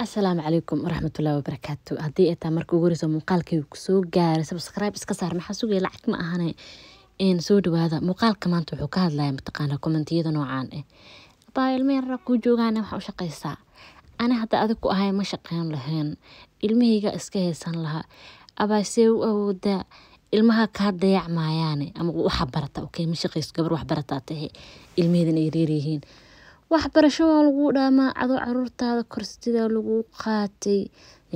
السلام عليكم ورحمة الله وبركاته. هدي إتا مركو غوريسو مقالكي كسو غاري سبسكرايب اسكا سار maxaa sugay lacag ma ahane in soo dhawaada muuqaalka maanta wuxuu ka hadlayaa mataqaana kommentiyada noocaan baa ilmeen ra ku joogaan waxa u shaqeysaa ana hadda adag ku ahay ma shaqeyn lahayn ilmahayga iska heesan laha abaasee u awooda ilmaha ka dayacmaayaan ama waxa barata okay ma shaqeyso gabar wax barata tahay ilmeheedana ay reerihiin waxbarasho lagu dhaama cado caruurtaada korsida lagu qaatay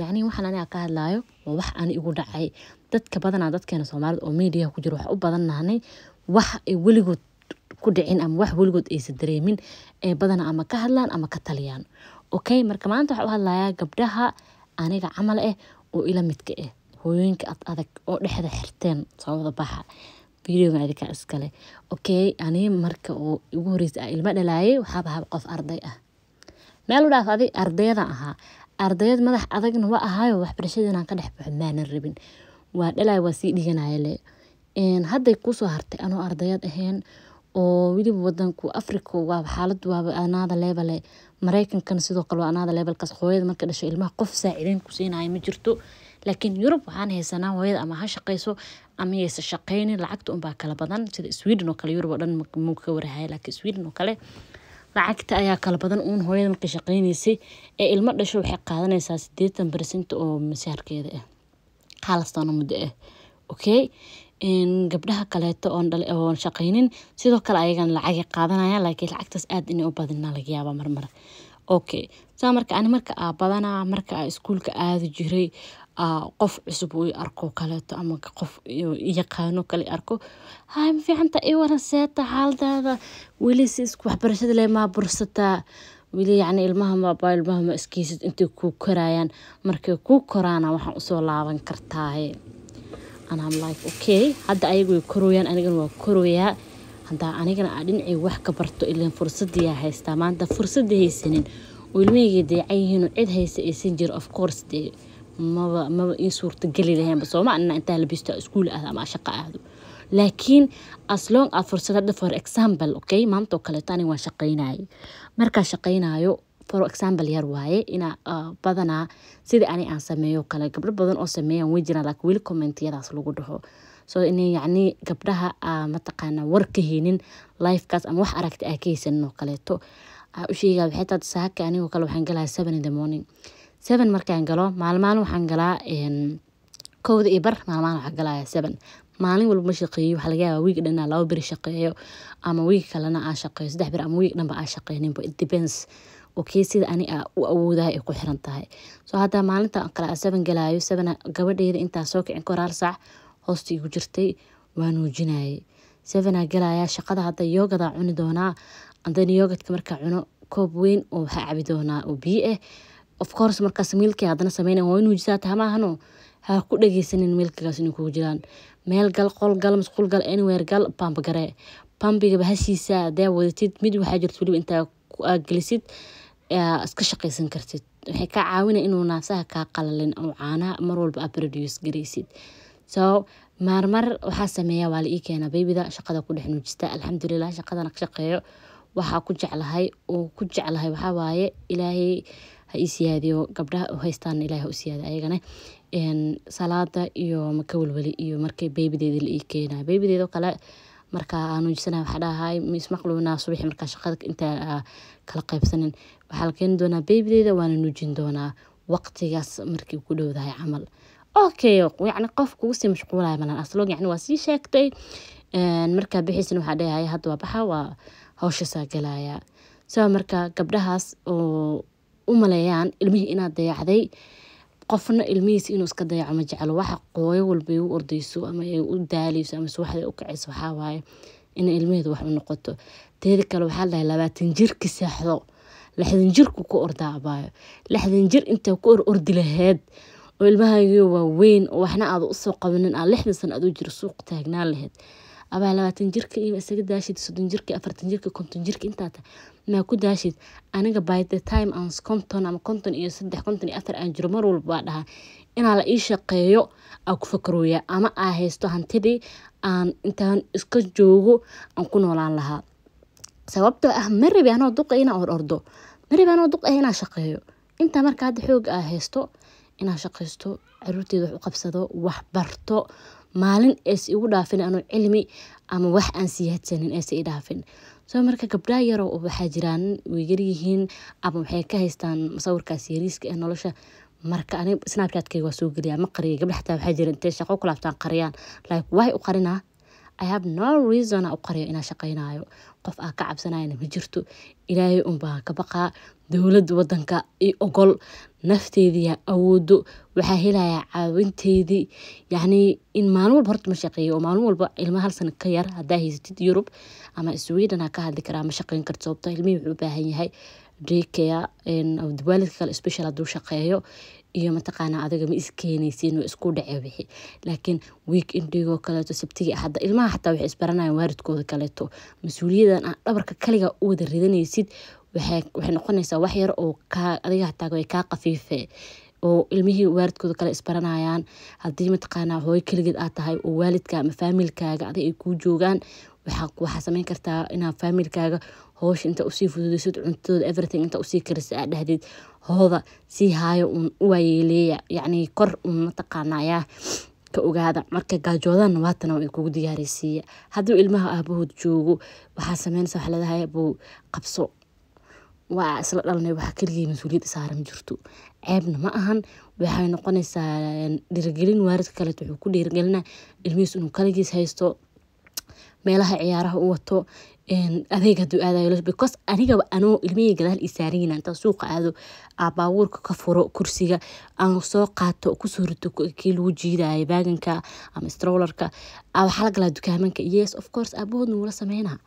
yani waxaan aniga ka hadlaayo wax aan igu dhacay dadka badanaa dadkeena Soomaalida oo media ku jiro wax u badanaanay wax ay waligood ku dhicin ama wax waligood ay dareemin ee badanaa ama ka hadlaan ama ka taliyaan okay marka maanta waxa u hadlayaa gabdhaha aniga camal oo ila midka hooyooyinka adag oo dhexda xirteen sababta baxa video adika iskale okay ani marka oo ugu horeysay ilma dhalaayay waxa baa qof arday meel u dhaafay ardayda ardayad madax adagna waa ahaayo waxbarashadana ka dhex baxmaan rabin waa dhalaay waa si dhiganayay hadday ku soo hartay anoo ardayad ahayn oo wiliba wadanku Afrika waa xaalad waa another level Mareykankan sidoo kale waa another level kas hooyada marka dhashay ilmaha qof saacideyn ku siinay ma jirto laakiin Europe waxaan haysanaa hooyada ama ha shaqeyso ama yeesa shaqeynin lacagta un baa kala badan sida Sweden oo kale Europe oo dhan ma ka warahay laakiin Sweden oo kale lacagta ayaa kala badan uun hooyada markay shaqeynaysay ee ilmo dhasho waxay qaadanaysaa 80% oo mushaarkeeda hal sano muddo okay gabdhaha kaleeto oo shaqeynin sidoo kale ayagana lacag qaadanayaan laakiin lacagtaas aad inay u badinaa laga yaabaa marmar okay marka ani marka badanaa marka iskuulka aad jiray qof cusub uu arko kaleeto ama qof yaqaano kale arko hay ma fiicanta ay waran seeta xaaladaada wili isku waxbarashada leh ma bursata wili yani ilmaha ma iskiisid intii ku korayaan markay ku koraana waxaan u soo laaban kartaa and I'm like okay hadda ayagu korooyaan anigana waa korooyaa hadda anigana dhinacii wax ka barto ilaa fursadii haystaa maanta fursad haysanin oo ilmahayga deecayihiin cid haysa aysan jir of course ma in suurta gali lahayn Soomaaliya inta la bisto iskuul ama shaqo aado laakiin as long as fursad for example okay maanta kale tani waa shaqeynaayo marka shaqeynaayo for example yar waaye ina badanaa sida ani aan sameeyo kale gabdho badan oo sameeyaan way jiraan laakiin wili commentiyadaas lagu dhaho so in yani gabdhaha ma taqaana warka heenin live kaas ama wax aragti ah kaysan oo kaleeto u sheegaa waxay taad saaka aniga kale waxaan galaa 7 in the morning 7 markaan galo maalmaan waxaan galaa kowda iyo bar maalmaan waxaan galaa 7 maalin walba ma shaqeeyo waxa laga yaabaa week dhan 2 bir shaqeeyo ama week kalena aan shaqeeyo 3 bir ama week dhanba aan shaqeynin but it depends okay sida ani u awoodahay ku xiran tahay so hadda maalinta kala 7 galaayo 7 gabadheeda inta soo kicin koraar saac hoosti igu jirtay waan nuujinayay 7 galaaya shaqada hadda yoogada cuni doonaa andan yoogadka marka cuno koob weyn oo waxa cabi doonaa oo biyo of course markaas milkii hadana sameeyay oo nuujisaa taamaahno ha ku dhageysanin milkigaas inuu ku jiraan meel gal qol gal masquul gal anywhere gal pump gare pumpiga bahashiisa daa wadatid mid waxa jirto waliba inta ku agalisid iska shaqeysan kartid waxay ka caawinaa inuu naasaha ka qalalin oo caana mar walba produce gareysid so marmar waxa sameeyaa waa la ii keenaa babyda shaqada ku dhex nuujista alxamdulillah shaqadana ka shaqeeyo waxa ku jeclahay waxa waaye ilaahay ha isiyaadiyo gabdhaha oo haystaan ilaahay ha u siyaadiyo ayagana salaada iyo makawalwali iyo markay babydeeda la ii keenaa babydeyda kale marka aanu jisana waxa dhahay mismaqluuna subax marka shaqada inta kala qaybsanin waxa la keen doonaa babydeeda waana nuujin doonaa waqtigaas markii ku dhowdahay camal okay yani qofku si mashquulay malan asloog yani waa si sheegtay marka bixiisna waxa dhahay hadda waa baxa waa hawsha saagalaaya soo marka gabdhahaas oo u maleeyaan ilmihii inaad dayacday qofna ilmihiisa inuu iska dayaco ma jecelo waxa qooyo walba uu ordayso ama u daaliyso ama suwaxda u kacayso waxa waaye in ilmiheedu wax u noqoto teeda kale waxa la 20 jirki saaxdo 60 jirku ku ordaabayo 60 jir inta ku ordi lahayd oo ilmahaagu waa weyn oo waxna aad u soo qabanin 60 sano aad u jir suuq taagnaa lahayd aba 20 jirka iyo isaga daashid 30 jirka 40 jirka 50 jirka inta ma ku daashid aniga by the time aan konton ama konton iyo 3 konton iyo 4 aan jiro mar walba dhaha ina la ii shaqeeyo aan ku fakarooya ama aan haysto hantidii aan intaan iska joogo aan ku noolaan lahaa sababtoo ah marribi anoo duqayna ordo marribi anoo duqayna shaqeeyo inta marka hadda xoog haysto inaan shaqaysto caruurteeda wax u qabsado wax barto maalin is igu dhaafin aanu cilmi ama wax aan siyaadsanin is i dhaafin soo marka gabdhaha yar oo waxa jiraan way yar yihiin ama waxay ka haystaan sawirkaas yariiska ee nolosha marka aniga snapchat-kayga waa soo geliyaa ma qariyo gabdhaha xitaa waxaa jira intay shaqo ku laabtaan qariyaan like why u qarinaa I have no reason u qariyo inaan shaqaynayo qof aan ka cabsanayna ma jirto ilaahay baan ka baqaa dawladda wadanka iyo ogol nafteedii awoodo waxa helaya caawinteedii yani in maalin walba horta ma shaqeeyo oo maalin walba ilmaha hal sano ka yar hadaa haysatid Europe ama Sweden ka hadli karaa ma shaqeyn karto sababtoo ilmihi wuxuu u baahan yahay daycare oo waalidka kale special haduu shaqeeyo iyo mataqaana adiga ma iskeenaysiin oo isku dhacay wixii laakiin weekendigo kale to sabtiga hadda ilmaha xataa wax isbaranayaan waalidkooda kale to mas'uuliyadan aan dhabarka kaliga u wada ridanaysid waxay noqonaysaa wax yar oo ka adiga xataa way ka qafiifay oo ilmihii waalidkooda kale isbaranayaan hadii mataqaana hooyo kaligeed aad tahay oo waalidka ama familkaaga adiga ay ku joogan waxa sameyn kartaa inaa familkaaga hoosh inta u sii fududeysid cuntadooda everything inta u sii karisa aad dhahdid hooda si haayo u wayeeleeya yani kor mataqaanaya ka ogaada marka gaajoodan waatana way kugu diyaarisiya haduu ilmaha aabahood joogo waxa sameynaysa wax leedahay buu qabso waa isla dhalnay waxa kaliya mas'uuliyad saaran jirto ceebna ma ahan waxay noqonaysaa dhiirigelin waalidka kale wuxuu ku dhiirigelina ilmihiisa inuu kaligiis haysto meelaha ciyaaraha u wato adeeg haduu aadayo because aniga anoo ilmihii gadaal isaarina inta suuqa aado baabuurka ka furo kursiga aan soo qaato ku soo rito kii lagu jiidayo baaganka ama strollerka waxa la galaa dukaamanka yes of course abood nuu la sameynaa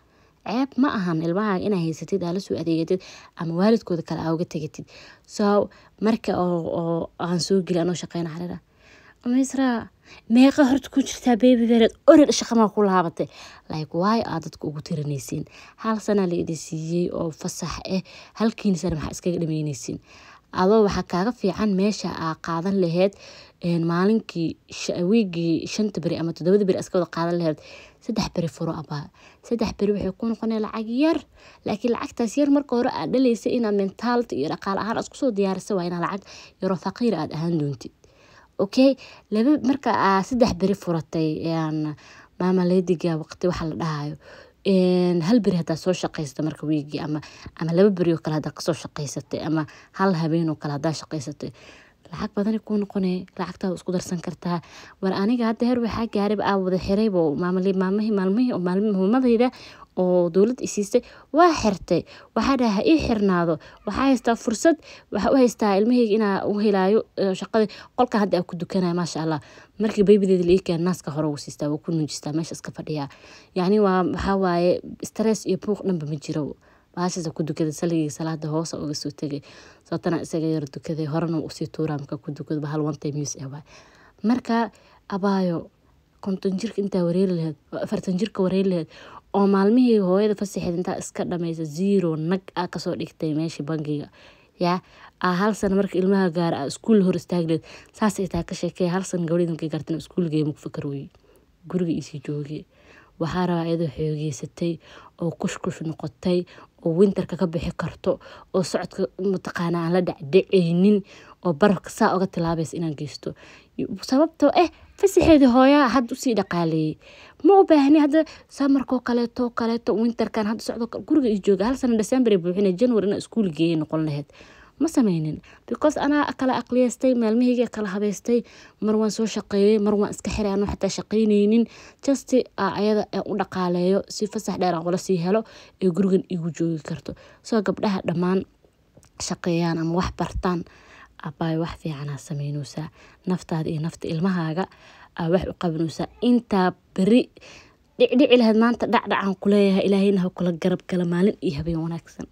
ceeb ma ahan ilmaha inay haysatid ala soo adeegatid ama waalidkooda kale aa uga tagatid so marka oo aan soo geli anoo shaqeynaa xalada Misra meeqa horta ku jirtaa baby vered orid shaqama ku laabatay like why aad dadku ugu tirinaysiin hal sana la idisiiyay oo fasax halkiin sana waxa iskaga dhameynaysiin adoo waxa kaaga fiican meesha aa qaadan lahayd maalinkii wiigi 5 bari ama 7 bari iska wada qaadan lahayd 3 bari furo aba 3 bari waxay ku noqonay lacag yar laakiin lacagtaas yar marka hore aad dhaleysay inaad mentality iyo dhaqaale ahaan isku soo diyaariso waa inaad lacag yar oo faqiir aad ahaan doontid okay laba marka 3 bari furatay mama ladyga waqti waxa la dhahayo hal bari hada soo shaqeysatay marka wiigi ama 2 bari oo kala hada ka soo shaqeysatay ama hal habeen oo kala hada shaqeysatay lacag badan ku noqonay lacagtaada isku darsan kartaa war aniga hadda heer waxa gaarib wada xiraybo maalmahayda oo dawlad isiisay waa xirtay waxa dhaha ii xirnaado waxa haysta fursad waxa u haysta ilmahayga ina u helaayo shaqada qolka hadda ku dukanay ma sha Allah markii babydeeda leeyahay naaska hore uu siistaa ku nuujistaa meesha iska fadhiya yani waxa waaye stress iyo buuq dhanba ma jiro baashas ku dukada salaada hoos uga soo tagay sababtana isaga yar dukaday horena u sii tuuraamka ku dukada hal one time use marka abaayo konton jirka inta wareer lahayd 40 jirka wareer lahayd oo maalmihii hooyada fasaxeed inta iska dhamaysa zero nag ka soo dhigtay meeshii bangiga ya hal san marka ilmaha gaar iskuul hor istaagleed saas ay taa ka sheekay hal san gabadhan ka gartan iskuulgeey mu fakarooy guriga isii joogay waxa rabaa iyadoo xoogeysatay oo kushkush noqotay oo winterka ka bixi karto oo socodka mataqaana aan la dhacdhiceynin oo barafka saa uga tilaabaysa inaan geysto sababtoo fasaxeedi hooya had u sii dhaqaaleeyay ma u baahni hada samarko kaleeto winterkan had socdo guriga ii jooga hal sana December buuxinay January in iskuul geeyay noqon lahayd ma sameynin because ana kala aqliyeystay maalmahayga kala habeystay mar waan soo shaqeeyay mar waan iska xiray aan xataa shaqeyneynin just ayada u dhaqaaleeyo si fasax dheer aan wala sii helo ee gurigan igu joogi karto soo gabdhaha dhamaan shaqeeyaan ama wax bartaan abay wax fiican sameynaysa naftaada iyo nafta ilmahaaga wax u qabanaysa inta bari dhicdhici lahayd maanta dhacdhacan ku leeyahay ilaahayna ha kula garab kala maalin iyo habeen wanaagsan